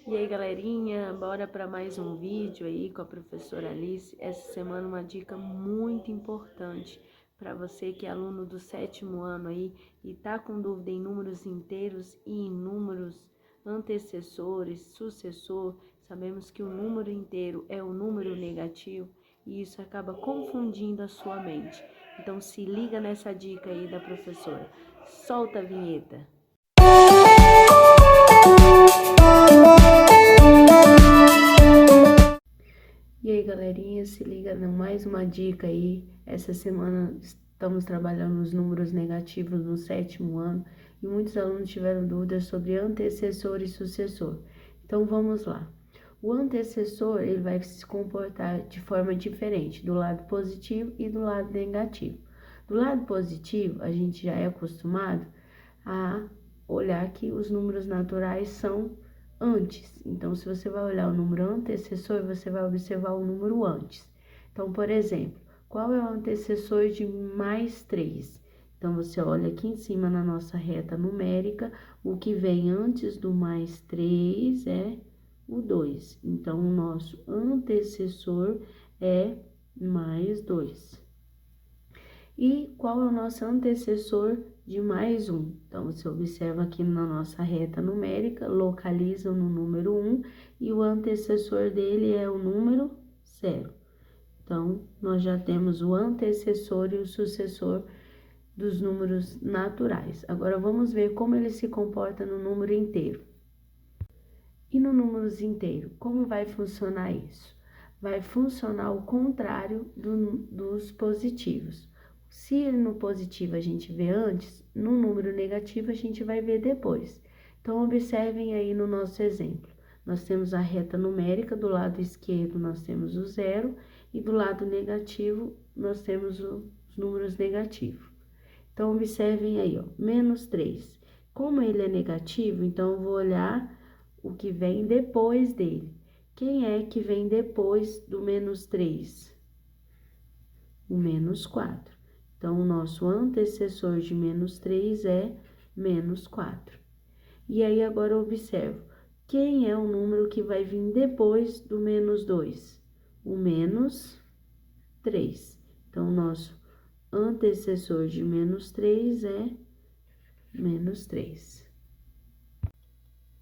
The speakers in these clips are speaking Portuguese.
E aí, galerinha, bora para mais um vídeo aí com a professora Alice. Essa semana uma dica muito importante para você que é aluno do 7º ano aí e tá com dúvida em números inteiros e em números antecessores, sucessor. Sabemos que o número inteiro é o número negativo e isso acaba confundindo a sua mente. Então se liga nessa dica aí da professora. Solta a vinheta. E aí, galerinha, se liga em mais uma dica aí. Essa semana estamos trabalhando os números negativos no 7º ano e muitos alunos tiveram dúvidas sobre antecessor e sucessor. Então vamos lá. O antecessor, ele vai se comportar de forma diferente do lado positivo e do lado negativo. Do lado positivo, a gente já é acostumado a olhar que os números naturais são antes. Então, se você vai olhar o número antecessor, você vai observar o número antes. Então, por exemplo, qual é o antecessor de mais 3? Então, você olha aqui em cima na nossa reta numérica, o que vem antes do mais 3 é o 2. Então, o nosso antecessor é mais 2. E qual é o nosso antecessor de mais 1? Então, você observa aqui na nossa reta numérica, localiza no número 1 e o antecessor dele é o número 0. Então, nós já temos o antecessor e o sucessor dos números naturais. Agora, vamos ver como ele se comporta no número inteiro. E no números inteiro, como vai funcionar isso? Vai funcionar o contrário dos positivos. Se no positivo a gente vê antes, no número negativo a gente vai ver depois. Então, observem aí no nosso exemplo. Nós temos a reta numérica, do lado esquerdo nós temos o 0 e do lado negativo nós temos os números negativos. Então, observem aí, ó, menos 3. Como ele é negativo, então eu vou olhar o que vem depois dele. Quem é que vem depois do menos 3? O menos 4. Então, o nosso antecessor de menos 3 é menos 4. E aí, agora eu observo, quem é o número que vai vir depois do menos 2? O menos 3. Então, o nosso antecessor de menos 3 é menos 3.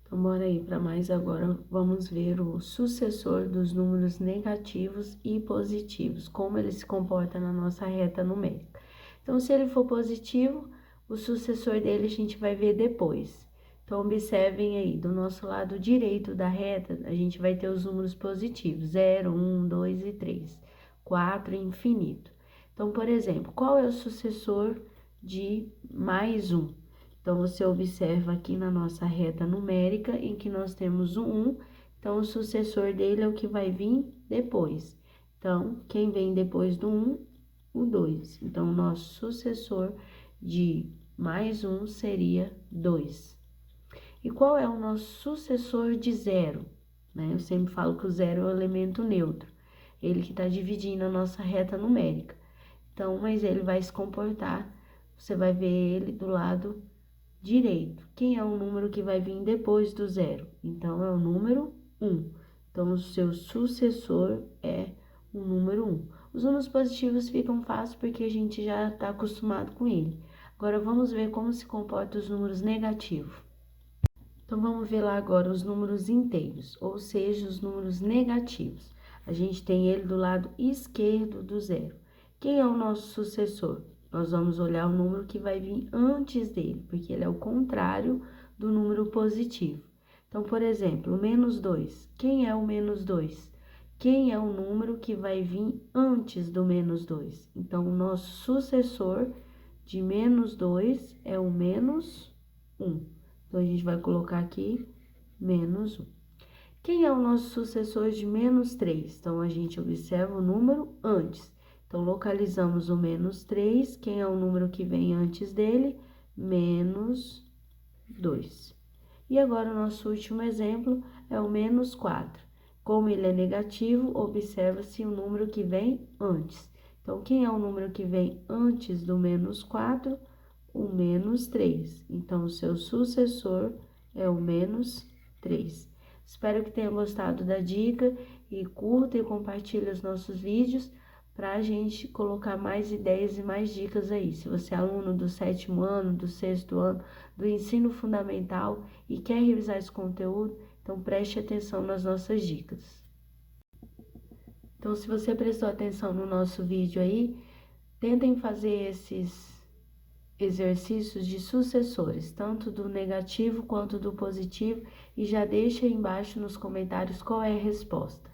Então, bora aí para mais agora, vamos ver o sucessor dos números negativos e positivos, como ele se comporta na nossa reta numérica. Então, se ele for positivo, o sucessor dele a gente vai ver depois. Então, observem aí, do nosso lado direito da reta, a gente vai ter os números positivos, 0, 1, 2 e 3, 4 e infinito. Então, por exemplo, qual é o sucessor de mais 1? Então, você observa aqui na nossa reta numérica, em que nós temos o 1, então o sucessor dele é o que vai vir depois. Então, quem vem depois do 1? O 2. Então, o nosso sucessor de mais 1 seria 2. E qual é o nosso sucessor de 0? Eu sempre falo que o 0 é o elemento neutro, ele que está dividindo a nossa reta numérica. Então, mas ele vai se comportar, você vai ver ele do lado direito. Quem é o número que vai vir depois do 0? Então, é o número 1. Então, o seu sucessor é o número 1. Os números positivos ficam fáceis porque a gente já está acostumado com ele. Agora, vamos ver como se comportam os números negativos. Então, vamos ver lá agora os números inteiros, ou seja, os números negativos. A gente tem ele do lado esquerdo do 0. Quem é o nosso sucessor? Nós vamos olhar o número que vai vir antes dele, porque ele é o contrário do número positivo. Então, por exemplo, o menos 2. Quem é o menos 2? Quem é o número que vai vir antes do menos 2? Então, o nosso sucessor de menos 2 é o menos 1. Então, a gente vai colocar aqui menos 1. Quem é o nosso sucessor de menos 3? Então, a gente observa o número antes. Então, localizamos o menos 3. Quem é o número que vem antes dele? Menos 2. E agora, o nosso último exemplo é o menos 4. Como ele é negativo, observa-se o número que vem antes. Então, quem é o número que vem antes do menos 4? O menos 3. Então, o seu sucessor é o menos 3. Espero que tenha gostado da dica e curta e compartilhe os nossos vídeos para a gente colocar mais ideias e mais dicas aí. Se você é aluno do 7º ano, do 6º ano, do ensino fundamental e quer revisar esse conteúdo, então preste atenção nas nossas dicas. Então, se você prestou atenção no nosso vídeo aí, tentem fazer esses exercícios de sucessores, tanto do negativo quanto do positivo, e já deixa aí embaixo nos comentários qual é a resposta.